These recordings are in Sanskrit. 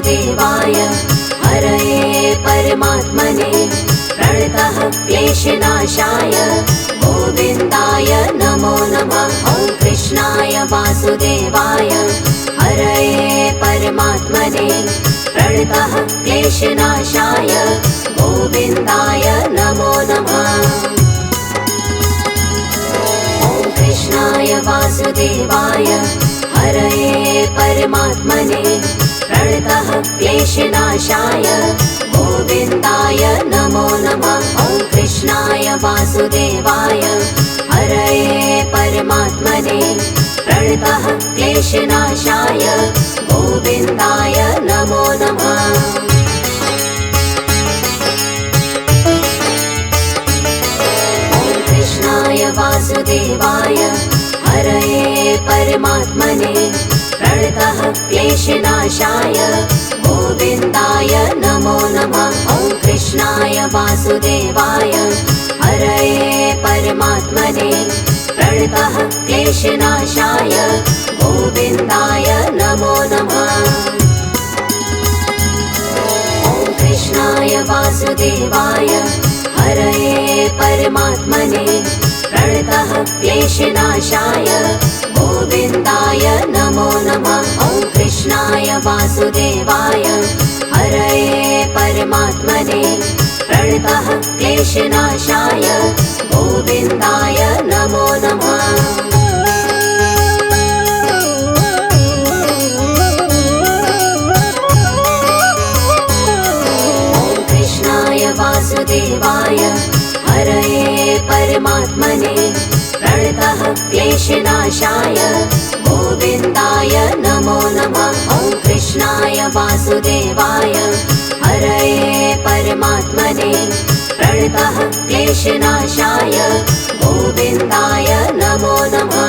वासुदेवाय हरये परमात्मने प्रणतः क्लेशनाशाय गोविन्दाय नमो नमः। ॐ कृष्णाय वासुदेवाय हरये परमात्मने प्रणतः क्लेशनाशाय गोविन्दाय नमो नमः। ॐ कृष्णाय वासुदेवाय हरये परमात्मने प्रणतः क्लेशनाशाय गोविन्दाय नमो नमः। ॐ कृष्णाय वासुदेवाय हरये परमात्मने प्रणतः क्लेशनाशाय गोविन्दाय नमो नमः। ॐ कृष्णाय वासुदेवाय हरये परमात्मने प्रणतः क्लेशनाशाय गोविन्दाय नमो नमः। ॐ कृष्णाय वासुदेवाय हरये परमात्मने प्रणतः क्लेशनाशाय गोविन्दाय नमो नमः। ॐ कृष्णाय वासुदेवाय हरये परमात्मने प्रणतः क्लेशनाशाय गोविन्दाय नमो नमः। ॐ कृष्णाय वासुदेवाय हरये परमात्मने प्रणतः क्लेशनाशाय गोविन्दाय नमो नमः। ॐ कृष्णाय वासुदेवाय हरये परमात्मने प्रणतः क्लेशनाशाय गोविन्दाय नमो नमः। ॐ कृष्णाय वासुदेवाय हरये परमात्मने प्रणतः क्लेशनाशाय गोविन्दाय नमो नमः।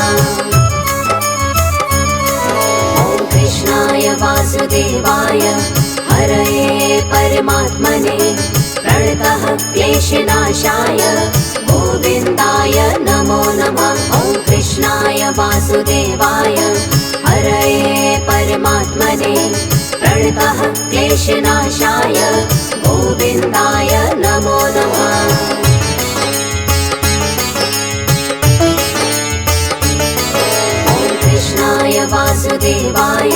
ॐ कृष्णाय वासुदेवाय हरये परमात्मने प्रणतः क्लेशनाशाय गोविन्दाय नमो नमः। ॐ कृष्णाय वासुदेवाय हरये परमात्मने प्रणतः क्लेशनाशाय गोविन्दाय नमो नमः। ॐ कृष्णाय वासुदेवाय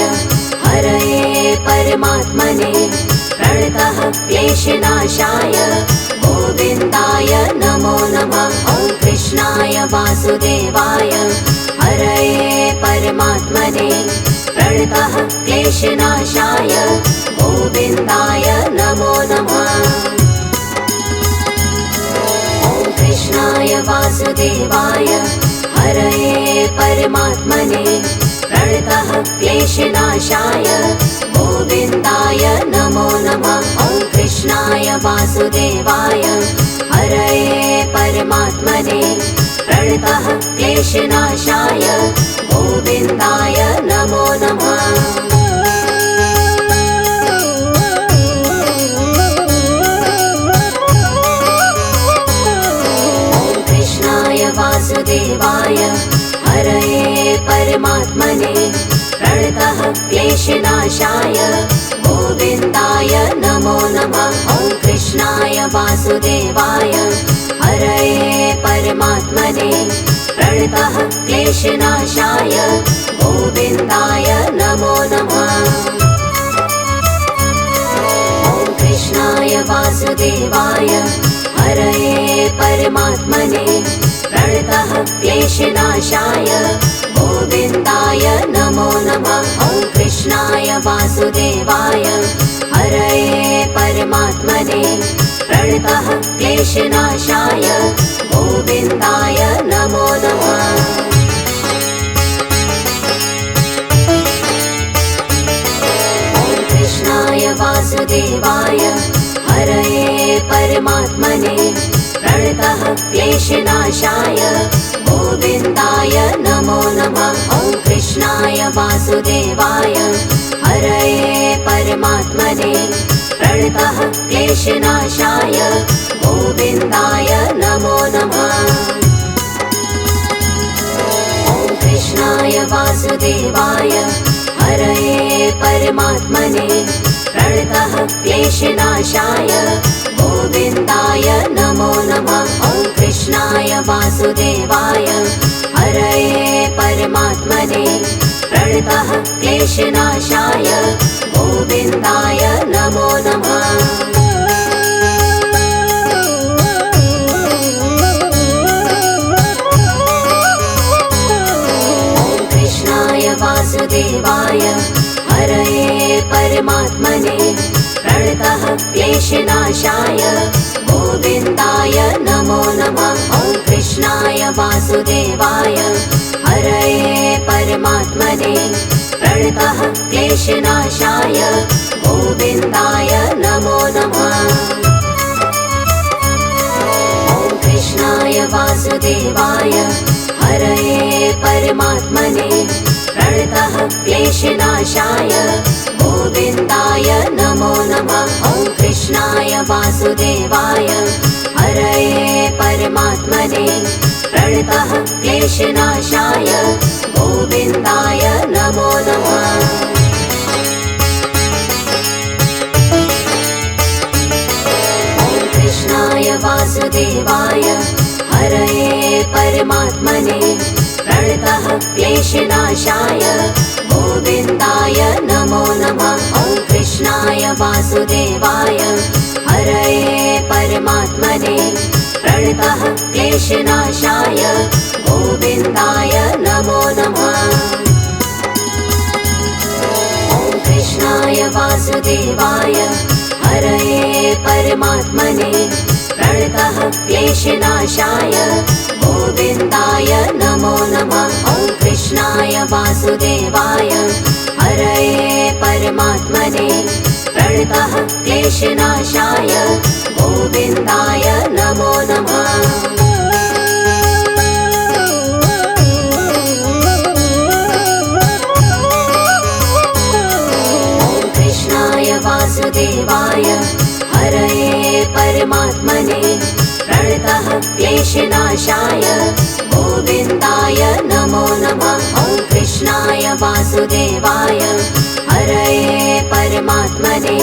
हरये परमात्मने प्रणतः क्लेशनाशाय गोविन्दाय नमो नमः। ॐ कृष्णाय वासुदेवाय हरये परमात्मने प्रणतः क्लेशनाशाय गोविन्दाय नमो नमः। ॐ कृष्णाय वासुदेवाय हरये परमात्मने प्रणतः क्लेशनाशाय गोविन्दाय नमो नमः। ॐ कृष्णाय वासुदेवाय हरये परमात्मने प्रणतः क्लेशनाशाय गोविन्दाय नमो नमः। ॐ कृष्णाय वासुदेवाय हरये परमात्मने प्रणतः क्लेशनाशाय गोविन्दाय नमो नमः। ॐ कृष्णाय वासुदेवाय हरये परमात्मने प्रणतः क्लेशनाशाय गोविन्दाय नमो नमः। ॐ कृष्णाय वासुदेवाय हरये परमात्मने प्रणतः क्लेशनाशाय गोविन्दाय नमो नमः। ॐ कृष्णाय वासुदेवाय हरये परमात्मने प्रणतः क्लेशनाशाय गोविन्दाय नमो नमः। ॐ कृष्णाय वासुदेवाय हरये परमात्मने प्रणतः क्लेशनाशाय गोविन्दाय नमो नमः। ॐ कृष्णाय वासुदेवाय हरये परमात्मने प्रणतः क्लेशनाशाय गोविन्दाय नमो नमः। ॐ कृष्णाय वासुदेवाय हरये परमात्मने प्रणतः क्लेशनाशाय गोविन्दाय नमो नमः। ॐ कृष्णाय वासुदेवाय हरये परमात्मने प्रणतः क्लेशनाशाय गोविन्दाय नमो नमः। वासुदेवाय हरये परमात्मने प्रणतः क्लेशनाशाय गोविन्दाय नमो नमः। ॐ कृष्णाय वासुदेवाय हरये परमात्मने प्रणतः क्लेशनाशाय गोविन्दाय नमो नमः। ॐ कृष्णाय वासुदेवाय हरये परमात्मने प्रणतः क्लेशनाशाय गोविन्दाय नमो नमः। ॐ कृष्णाय वासुदेवाय हरये परमात्मने प्रणतः क्लेशनाशाय गोविन्दाय नमो नमः। ॐ कृष्णाय वासुदेवाय हरये परमात्मने प्रणतः क्लेशनाशाय गोविन्दाय नमो नमः। ॐ कृष्णाय वासुदेवाय हरये परमात्मने प्रणतः क्लेशनाशाय गोविन्दाय नमो नमः। ॐ कृष्णाय वासुदेवाय हरये परमात्मने प्रणतः क्लेशनाशाय गोविन्दाय नमो नमः। ॐ कृष्णाय वासुदेवाय हरये परमात्मने प्रणतः क्लेशनाशाय गोविन्दाय नमो नमः। ॐ कृष्णाय वासुदेवाय हरये परमात्मने प्रणतः क्लेशनाशाय गोविन्दाय नमो नमः। ॐ कृष्णाय वासुदेवाय हरये परमात्मने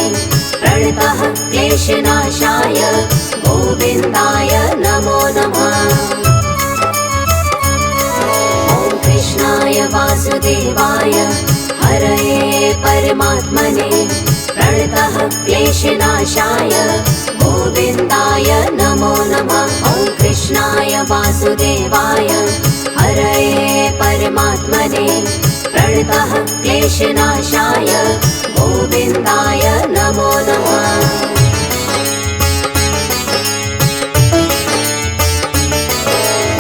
प्रणतः क्लेशनाशाय गोविन्दाय नमो नमः। ॐ कृष्णाय वासुदेवाय हरये परमात्मने प्रणतः क्लेशनाशाय गोविन्दाय नमो नमः। ॐ कृष्णाय वासुदेवाय हरये परमात्मने प्रणतः क्लेशनाशाय गोविन्दाय नमो नमः।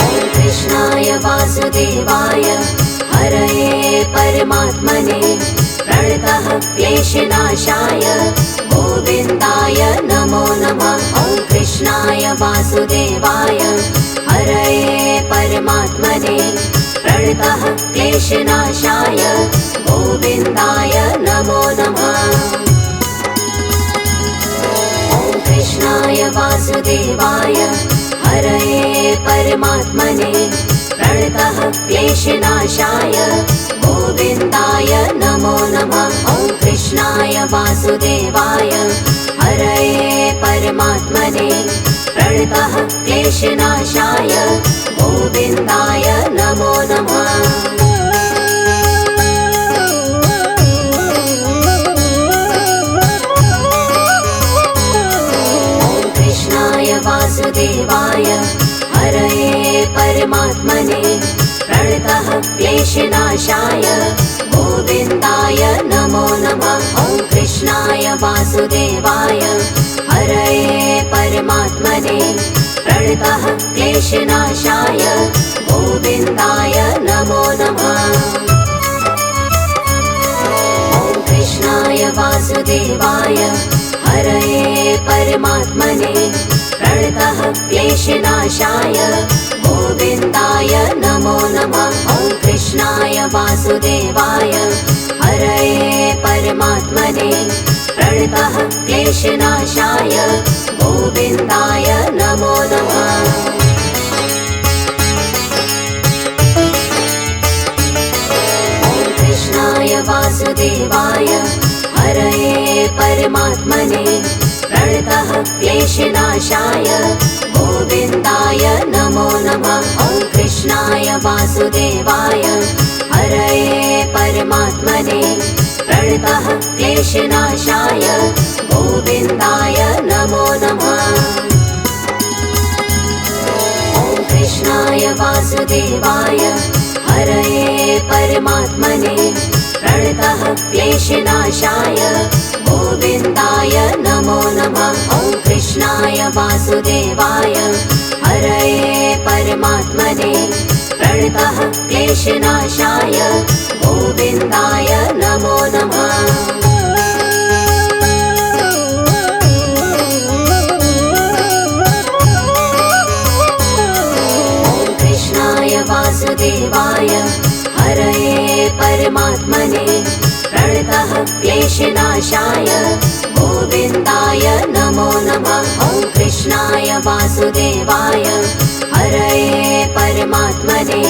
ॐ कृष्णाय वासुदेवाय हरये परमात्मने प्रणतः क्लेशनाशाय गोविन्दाय नमो नमः। ॐ कृष्णाय वासुदेवाय हरये परमात्मने प्रणतः क्लेशनाशाय गोविन्दाय नमो नमः। ॐ कृष्णाय वासुदेवाय हरये परमात्मने प्रणतः क्लेशनाशाय गोविन्दाय नमो नमः। ॐ कृष्णाय वासुदेवाय हरये परमात्मने प्रणतः क्लेशनाशाय गोविन्दाय नमो नमः। ॐ कृष्णाय वासुदेवाय हरये परमात्मने प्रणतः क्लेशनाशाय गोविन्दाय नमो नमः। ॐ कृष्णाय वासुदेवाय हरये परमात्मने प्रणतः क्लेशनाशाय गोविन्दाय नमो नमः। ॐ कृष्णाय वासुदेवाय हरये परमात्मने प्रणतः क्लेशनाशाय गोविन्दाय नमो नमः। ॐ कृष्णाय वासुदेवाय हरये परमात्मने प्रणतः क्लेशनाशाय गोविन्दाय नमो नमः। ॐ कृष्णाय वासुदेवाय हरये परमात्मने क्लेशनाशाय गोविन्दाय नमो नमः। ॐ कृष्णाय वासुदेवाय हरये परमात्मने प्रणतः क्लेशनाशाय गोविन्दाय नमो नमः। ॐ कृष्णाय वासुदेवाय हरये परमात्मने प्रणतः क्लेशनाशाय गोविन्दाय नमो नमः। ॐ कृष्णाय वासुदेवाय हरये परमात्मने प्रणतः क्लेशनाशाय गोविन्दाय नमो नमः। ॐ कृष्णाय वासुदेवाय हरये परमात्मने प्रणतः क्लेशनाशाय गोविन्दाय नमो नमः। ॐ कृष्णाय वासुदेवाय हरये परमात्मने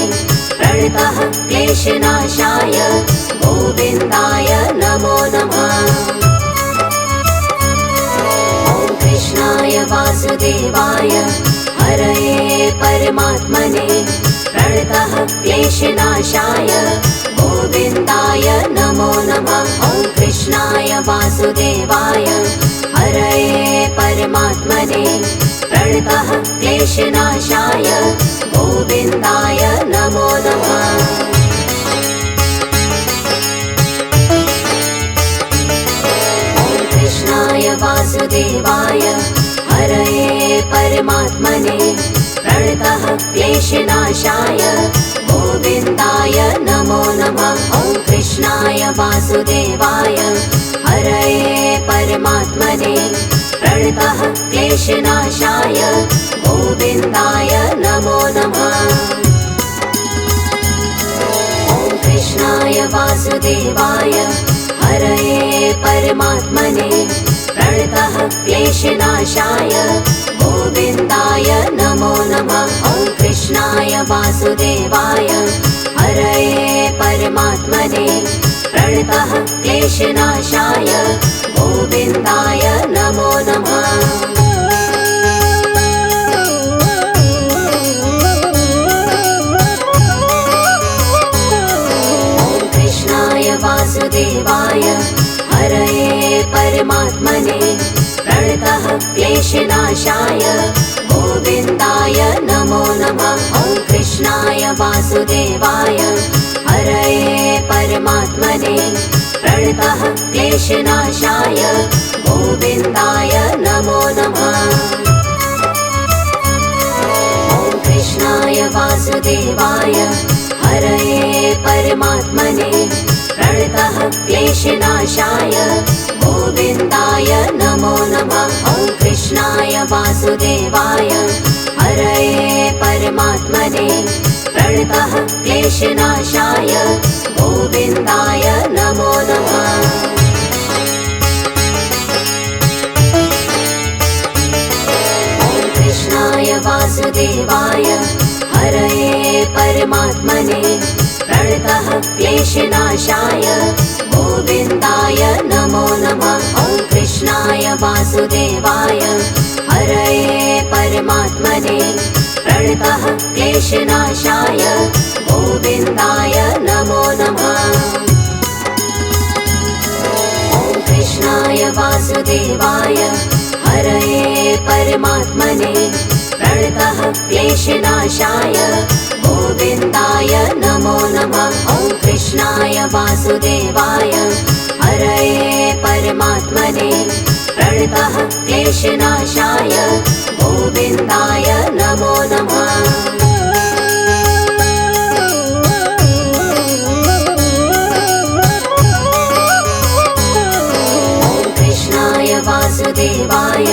प्रणतः क्लेशनाशाय गोविन्दाय नमो नमः। ॐ कृष्णाय वासुदेवाय हरये परमात्मने प्रणतः क्लेशनाशाय गोविन्दाय नमो नमः। ॐ कृष्णाय वासुदेवाय हरये परमात्मने प्रणतः क्लेशनाशाय गोविन्दाय नमो नमः। ॐ कृष्णाय वासुदेवाय हरये परमात्मने प्रणतः क्लेशनाशाय गोविन्दाय नमो नमः। ॐ कृष्णाय वासुदेवाय हरये परमात्मने प्रणतः क्लेशनाशाय गोविन्दाय नमो नमः। ॐ कृष्णाय वासुदेवाय हरये परमात्मने प्रणतः क्लेशनाशाय गोविन्दाय नमो नमः। ॐ कृष्णाय वासुदेवाय हरये परमात्मने प्रणतः क्लेशनाशाय गोविन्दाय नमो नमः। ॐ कृष्णाय वासुदेवाय हरये परमात्मने प्रणतः क्लेशनाशाय गोविन्दाय नमो नमः। ॐ कृष्णाय वासुदेवाय हरये परमात्मने प्रणतः क्लेशनाशाय गोविन्दाय नमो नमः। ॐ कृष्णाय वासुदेवाय हरये परमात्मने प्रणतः क्लेशनाशाय गोविन्दाय नमो नमः। ॐ कृष्णाय वासुदेवाय हरये परमात्मने प्रणतः क्लेशनाशाय गोविन्दाय नमो नमः। ॐ कृष्णाय वासुदेवाय हरये परमात्मने प्रणतः क्लेशनाशाय गोविन्दाय नमो नमः। ॐ कृष्णाय वासुदेवाय हरये परमात्मने प्रणतः क्लेशनाशाय गोविन्दाय नमो नमः। ॐ कृष्णाय वासुदेवाय हरये परमात्मने प्रणतः क्लेशनाशाय गोविन्दाय नमो नमः। ॐ कृष्णाय वासुदेवाय हरये परमात्मने प्रणतः क्लेशनाशाय गोविन्दाय नमो नमः। ॐ कृष्णाय वासुदेवाय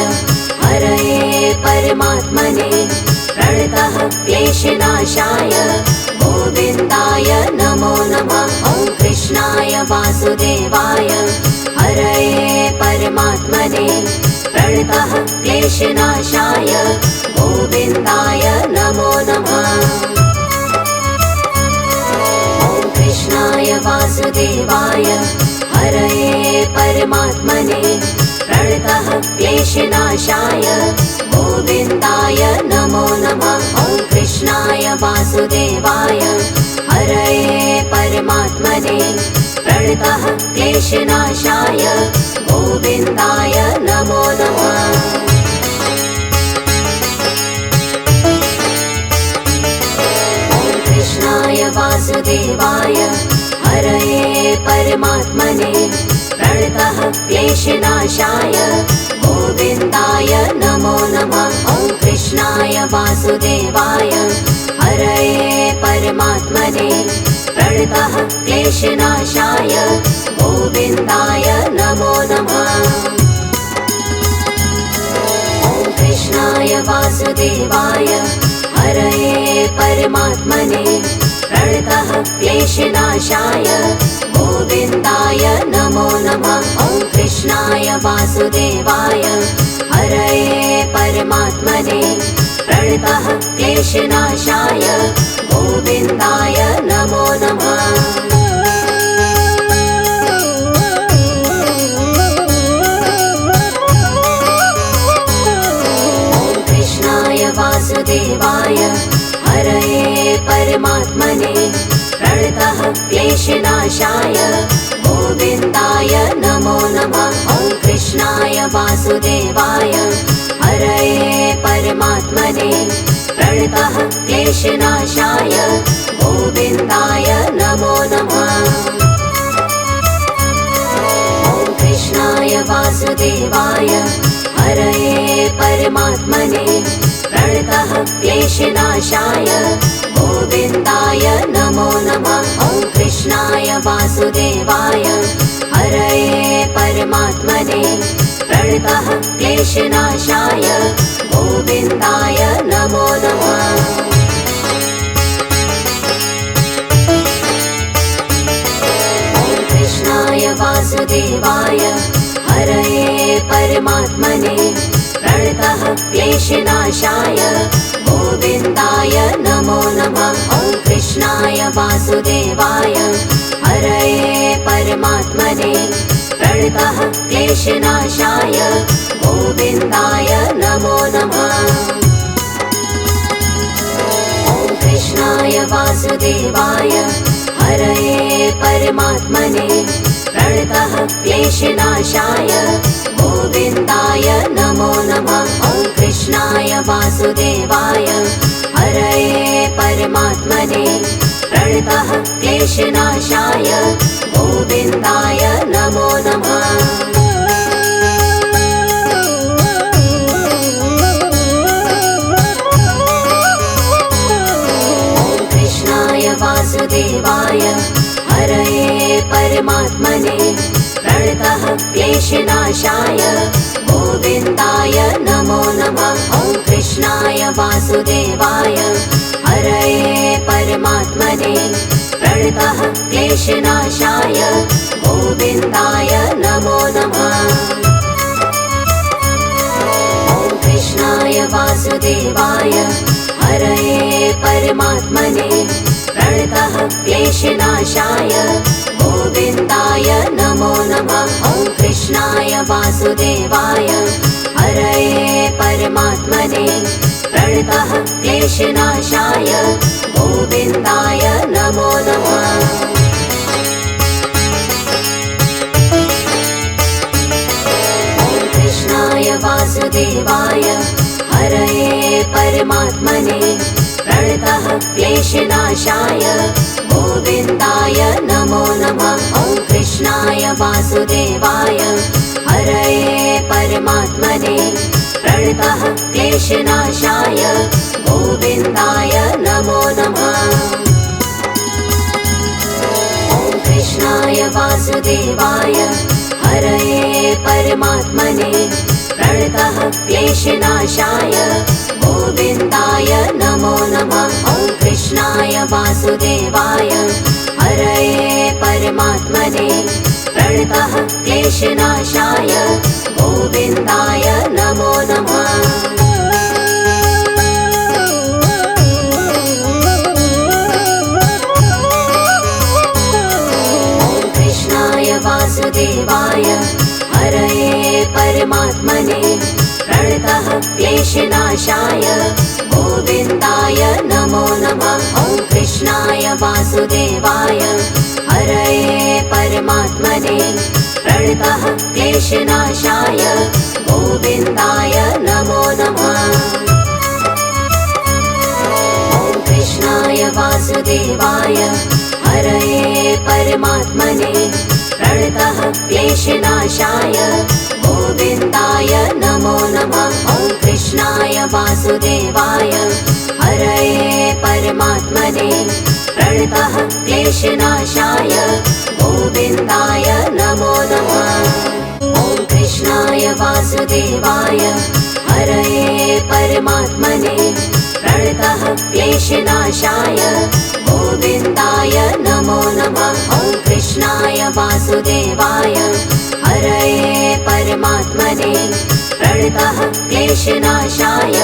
हरये परमात्मने प्रणतः क्लेशनाशाय गोविन्दाय नमो नमः। ॐ कृष्णाय वासुदेवाय हरये परमात्मने प्रणतः क्लेशनाशाय गोविन्दाय नमो नमः। ॐ कृष्णाय वासुदेवाय हरये परमात्मने प्रणतः क्लेशनाशाय गोविन्दाय नमो नमः। ॐ कृष्णाय वासुदेवाय हरये परमात्मने प्रणतः क्लेशनाशाय गोविन्दाय नमो नमः। कृष्णाय वासुदेवाय हरये परमात्मने प्रणतः क्लेशनाशाय गोविन्दाय नमो नमः। ॐ कृष्णाय वासुदेवाय हरये परमात्मने प्रणतः क्लेशनाशाय गोविन्दाय नमो नमः। ॐ कृष्णाय वासुदेवाय हरये परमात्मने प्रणतः क्लेशनाशाय गोविन्दाय नमो नमः। ॐ कृष्णाय वासुदेवाय हरये परमात्मने प्रणतः क्लेशनाशाय गोविन्दाय नमो नमः। वासुदेवाय हरये परमात्मने प्रणतः क्लेशनाशाय गोविन्दाय नमो नमः। ॐ कृष्णाय वासुदेवाय हरये परमात्मने प्रणतः क्लेशनाशाय गोविन्दाय नमो नमः। ॐ कृष्णाय वासुदेवाय हरये परमात्मने प्रणतः क्लेशनाशाय गोविन्दाय नमो नमः। ॐ कृष्णाय वासुदेवाय हरये परमात्मने प्रणतः क्लेशनाशाय गोविन्दाय नमो नमः। ॐ कृष्णाय वासुदेवाय हरये परमात्मने प्रणतः क्लेशनाशाय गोविन्दाय नमो नमः। ॐ कृष्णाय वासुदेवाय हरये परमात्मने प्रणतः क्लेशनाशाय गोविन्दाय नमो नमः। ॐ कृष्णाय वासुदेवाय हरये परमात्मने प्रणतः क्लेशनाशाय गोविन्दाय नमो नमः। ॐ कृष्णाय वासुदेवाय हरये परमात्मने प्रणतः क्लेशनाशाय गोविन्दाय नमो नमः। ॐ कृष्णाय वासुदेवाय हरये परमात्मने प्रणतः क्लेशनाशाय गोविन्दाय नमो नमः। ॐ कृष्णाय वासुदेवाय हरये परमात्मने प्रणतः क्लेशनाशाय गोविन्दाय नमो नमः। ॐ कृष्णाय वासुदेवाय हरये परमात्मने प्रणतः क्लेशनाशाय गोविन्दाय नमो नमः। ॐ कृष्णाय वासुदेवाय हरये परमात्मने प्रणतः क्लेशनाशाय गोविन्दाय नमो नमः। ॐ कृष्णाय वासुदेवाय हरये परमात्मने प्रणतः क्लेशनाशाय गोविन्दाय नमो नमः। ॐ कृष्णाय वासुदेवाय हरये परमात्मने प्रणतः क्लेशनाशाय गोविन्दाय नमो नमः। ॐ कृष्णाय वासुदेवाय हरये परमात्मने प्रणतः क्लेशनाशाय गोविन्दाय नमो नमः। ॐ कृष्णाय वासुदेवाय हरये परमात्मने प्रणतः क्लेशनाशाय गोविन्दाय नमो नमः। ॐ कृष्णाय वासुदेवाय हरये परमात्मने क्लेशनाशाय गोविन्दाय नमो नमः। ॐ कृष्णाय वासुदेवाय हरये परमात्मने प्रणतः क्लेशनाशाय गोविन्दाय नमो नमः। ॐ कृष्णाय वासुदेवाय हरये परमात्मने प्रणतः क्लेशनाशाय गोविन्दाय नमो नमः। ॐ कृष्णाय वासुदेवाय हरये परमात्मने प्रणतः क्लेशनाशाय गोविन्दाय नमो नमः। ॐ कृष्णाय वासुदेवाय हरये परमात्मने प्रणतः क्लेशनाशाय गोविन्दाय नमो नमः। ॐ कृष्णाय वासुदेवाय हरये परमात्मने प्रणतः क्लेशनाशाय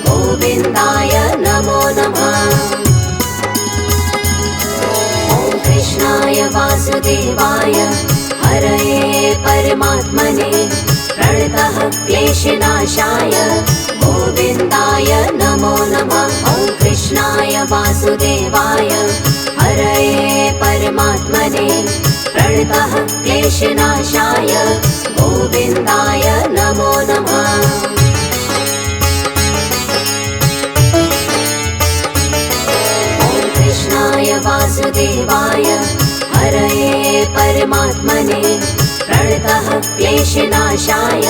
गोविन्दाय नमो नमः। ॐ कृष्णाय वासुदेवाय हरये परमात्मने प्रणतः क्लेशनाशाय गोविन्दाय नमो नमः। ॐ कृष्णाय वासुदेवाय हरये परमात्मने प्रणतः क्लेशनाशाय गोविन्दाय नमो नमः। ॐ कृष्णाय वासुदेवाय हरये परमात्मने प्रणतः क्लेशनाशाय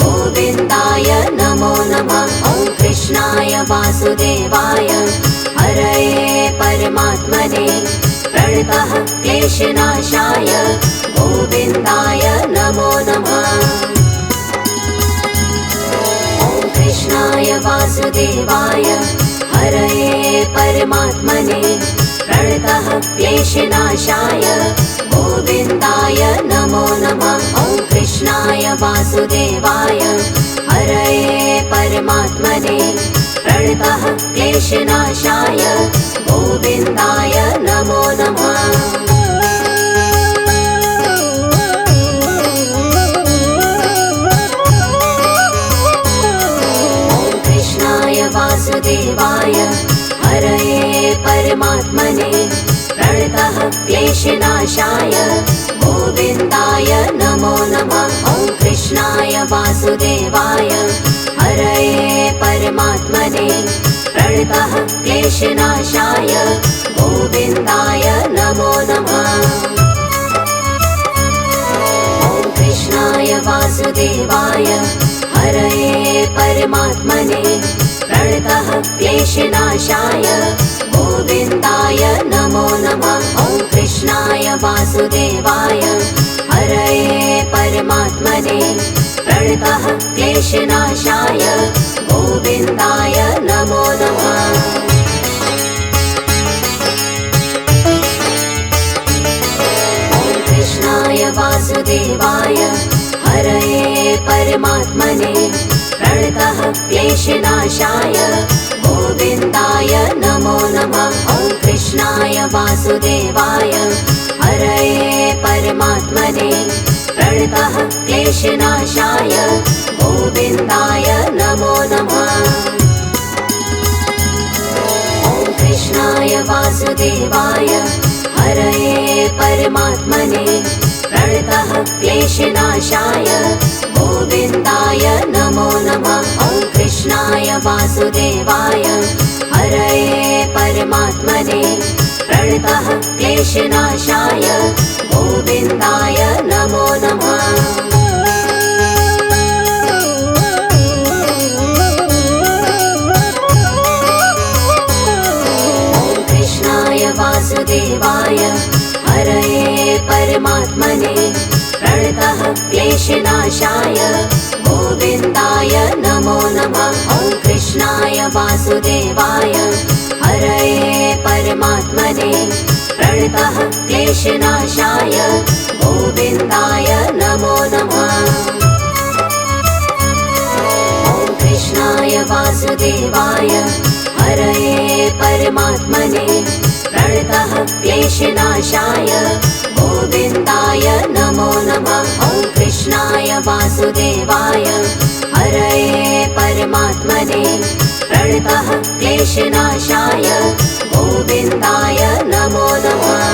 गोविन्दाय नमो नमः। ॐ कृष्णाय वासुदेवाय हरये परमात्मने प्रणतः क्लेशनाशाय गोविन्दाय नमो नमः। ॐ कृष्णाय वासुदेवाय हरये परमात्मने प्रणतः क्लेशनाशाय गोविन्दाय नमो नमः। ॐ कृष्णाय वासुदेवाय हरये परमात्मने प्रणतः क्लेशनाशाय गोविन्दाय नमो नमः। ॐ कृष्णाय वासुदेवाय हरये परमात्मने प्रणतः क्लेशनाशाय गोविन्दाय नमो नमः। ॐ कृष्णाय वासुदेवाय हरये परमात्मने प्रणतः क्लेशनाशाय गोविन्दाय नमो नमः। ॐ कृष्णाय वासुदेवाय हरये परमात्मने प्रणतः क्लेशनाशाय गोविन्दाय नमो नमः। ॐ कृष्णाय वासुदेवाय हरये परमात्मने प्रणतः क्लेशनाशाय गोविन्दाय नमो नमः। ॐ कृष्णाय वासुदेवाय हरये परमात्मने प्रणतः क्लेशनाशाय गोविन्दाय नमो नमः। ॐ कृष्णाय वासुदेवाय हरये परमात्मने प्रणतः क्लेशनाशाय गोविन्दाय नमो नमः। ॐ कृष्णाय वासुदेवाय हरये परमात्मने प्रणतः क्लेशनाशाय गोविन्दाय नमो नमः। ॐ कृष्णाय वासुदेवाय हरये परमात्मने प्रणतः क्लेशनाशाय गोविन्दाय नमो नमः। ॐ कृष्णाय वासुदेवाय हरये परमात्मने प्रणतः क्लेशनाशाय गोविन्दाय नमो नमः। ॐ कृष्णाय वासुदेवाय हरये परमात्मने प्रणतः क्लेशनाशाय गोविन्दाय नमो नमः। ॐ कृष्णाय वासुदेवाय हरये परमात्मने प्रणतः क्लेशनाशाय गोविन्दाय नमो नमः। ॐ कृष्णाय वासुदेवाय हरये परमात्मने परमात्मने प्रणतः क्लेशनाशाय गोविन्दाय नमो नमः।